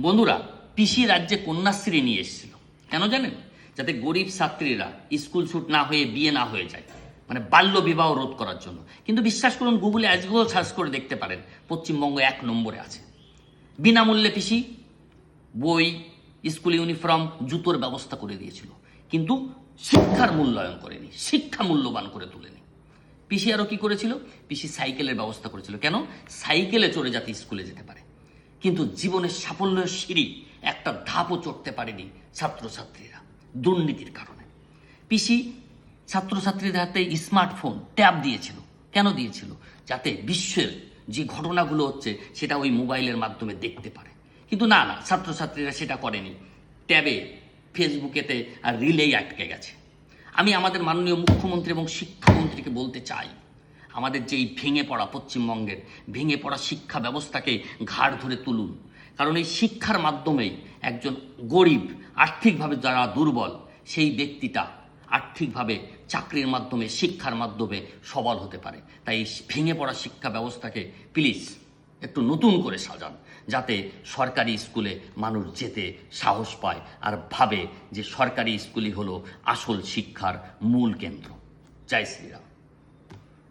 বন্ধুরা, পিসি রাজ্যে কন্যাশ্রী নিয়ে এসেছিল। কেন জানেন? যাতে গরিব ছাত্রীরা স্কুল ছুট না হয়ে বিয়ে না হয়ে যায়, মানে বাল্য বিবাহ রোধ করার জন্য। কিন্তু বিশ্বাস করুন, গুগলে আজকেও সার্চ করে দেখতে পারেন, পশ্চিমবঙ্গ 1 নম্বরে আছে। বিনামূল্যে পিসি বই, স্কুল ইউনিফর্ম, জুতোর ব্যবস্থা করে দিয়েছিল, কিন্তু শিক্ষার মূল্যায়ন করেনি, শিক্ষা মূল্যবান করে তুলেনি। পিসি আরও কি করেছিল? পিসি সাইকেলের ব্যবস্থা করেছিল। কেন? সাইকেলে চড়ে যাতে স্কুলে যেতে পারে। কিন্তু জীবনের সাফল্যের সিঁড়ি একটা ধাপও চড়তে পারেনি ছাত্রছাত্রীরা, দুর্নীতির কারণে। পিসি ছাত্রছাত্রীদের হাতে স্মার্টফোন, ট্যাব দিয়েছিল। কেন দিয়েছিল? যাতে বিশ্বের যে ঘটনাগুলো হচ্ছে সেটা ওই মোবাইলের মাধ্যমে দেখতে পারে। কিন্তু না, ছাত্রছাত্রীরা সেটা করেনি। ট্যাবে, ফেসবুকেতে আর রিলেই আটকে গেছে। আমি আমাদের মাননীয় মুখ্যমন্ত্রী এবং শিক্ষামন্ত্রীকে বলতে চাই, আমাদের যে এই ভেঙে পড়া পশ্চিমবঙ্গের ভেঙে পড়া শিক্ষা ব্যবস্থাকে ঘাড় ধরে তুলুন। কারণ এই শিক্ষার মাধ্যমেই একজন গরিব, আর্থিকভাবে যারা দুর্বল, সেই ব্যক্তিটা আর্থিকভাবে চাকরির মাধ্যমে, শিক্ষার মাধ্যমে সবল হতে পারে। তাই এই ভেঙে পড়া শিক্ষা ব্যবস্থাকে প্লিজ একটু নতুন করে সাজান, যাতে সরকারি স্কুলে মানুষ যেতে সাহস পায় আর ভাবে যে সরকারি স্কুলই হলো আসল শিক্ষার মূল কেন্দ্র। জয় শ্রীরাম।